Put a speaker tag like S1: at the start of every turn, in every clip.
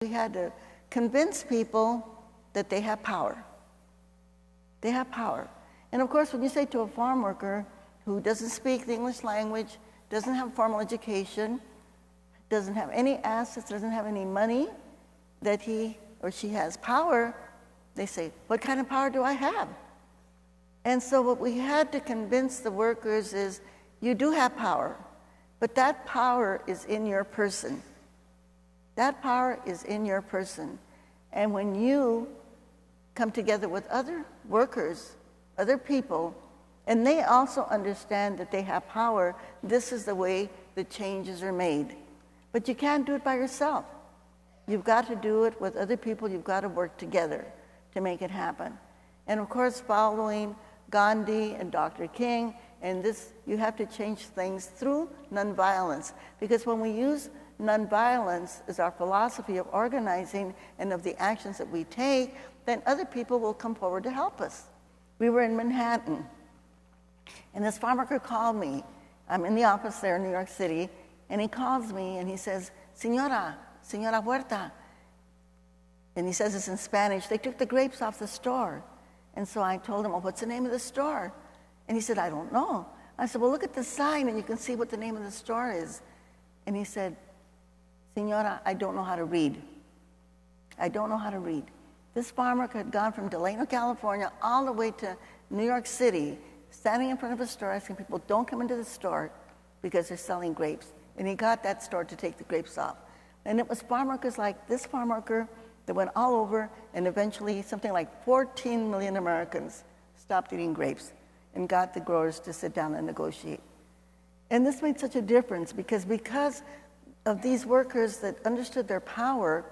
S1: We had to convince people that they have power. They have power. And of course, when you say to a farm worker who doesn't speak the English language, doesn't have formal education, doesn't have any assets, doesn't have any money, that he or she has power, they say, what kind of power do I have? And so what we had to convince the workers is, you do have power, but that power is in your person. That power is in your person. And when you come together with other workers, other people, and they also understand that they have power, this is the way the changes are made. But you can't do it by yourself. You've got to do it with other people. You've got to work together to make it happen. And of course, following Gandhi and Dr. King, and this, you have to change things through nonviolence. Because when we use nonviolence as our philosophy of organizing and of the actions that we take, then other people will come forward to help us. We were in Manhattan, and this farm worker called me. I'm in the office there in New York City, and he calls me and he says, Señora Huerta. And he says this in Spanish, they took the grapes off the store. And so I told him, oh, what's the name of the store? And he said, I don't know. I said, well, look at the sign and you can see what the name of the store is. And he said, Señora, I don't know how to read. I don't know how to read. This farmer had gone from Delano, California, all the way to New York City, standing in front of a store asking people, don't come into the store because they're selling grapes. And he got that store to take the grapes off. And it was farm workers like this farm worker that went all over, and eventually something like 14 million Americans stopped eating grapes and got the growers to sit down and negotiate. And this made such a difference because of these workers that understood their power,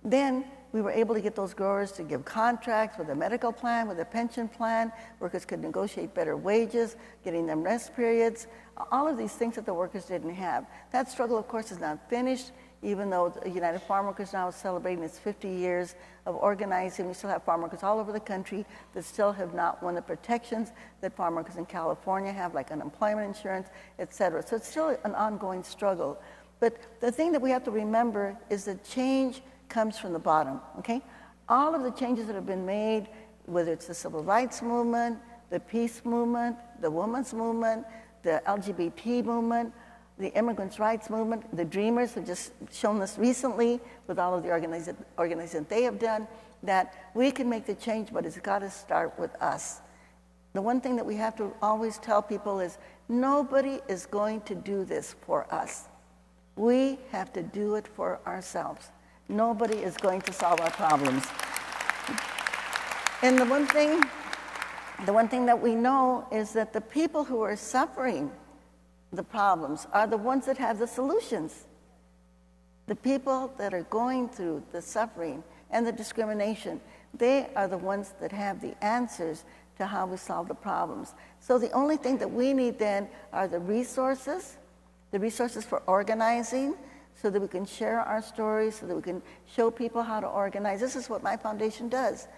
S1: then we were able to get those growers to give contracts with a medical plan, with a pension plan. Workers could negotiate better wages, getting them rest periods, all of these things that the workers didn't have. That struggle, of course, is not finished, even though the United Farm Workers now is celebrating its 50 years of organizing. We still have farm workers all over the country that still have not won the protections that farm workers in California have, like unemployment insurance, et cetera. So it's still an ongoing struggle. But the thing that we have to remember is that change comes from the bottom, okay? All of the changes that have been made, whether it's the civil rights movement, the peace movement, the women's movement, the LGBT movement, the immigrants' rights movement, the Dreamers have just shown us recently with all of the organizing they have done, that we can make the change, but it's got to start with us. The one thing that we have to always tell people is nobody is going to do this for us. We have to do it for ourselves. Nobody is going to solve our problems. And the one thing that we know is that the people who are suffering the problems are the ones that have the solutions. The people that are going through the suffering and the discrimination, they are the ones that have the answers to how we solve the problems. So the only thing that we need then are the resources for organizing, so that we can share our stories, so that we can show people how to organize. This is what my foundation does.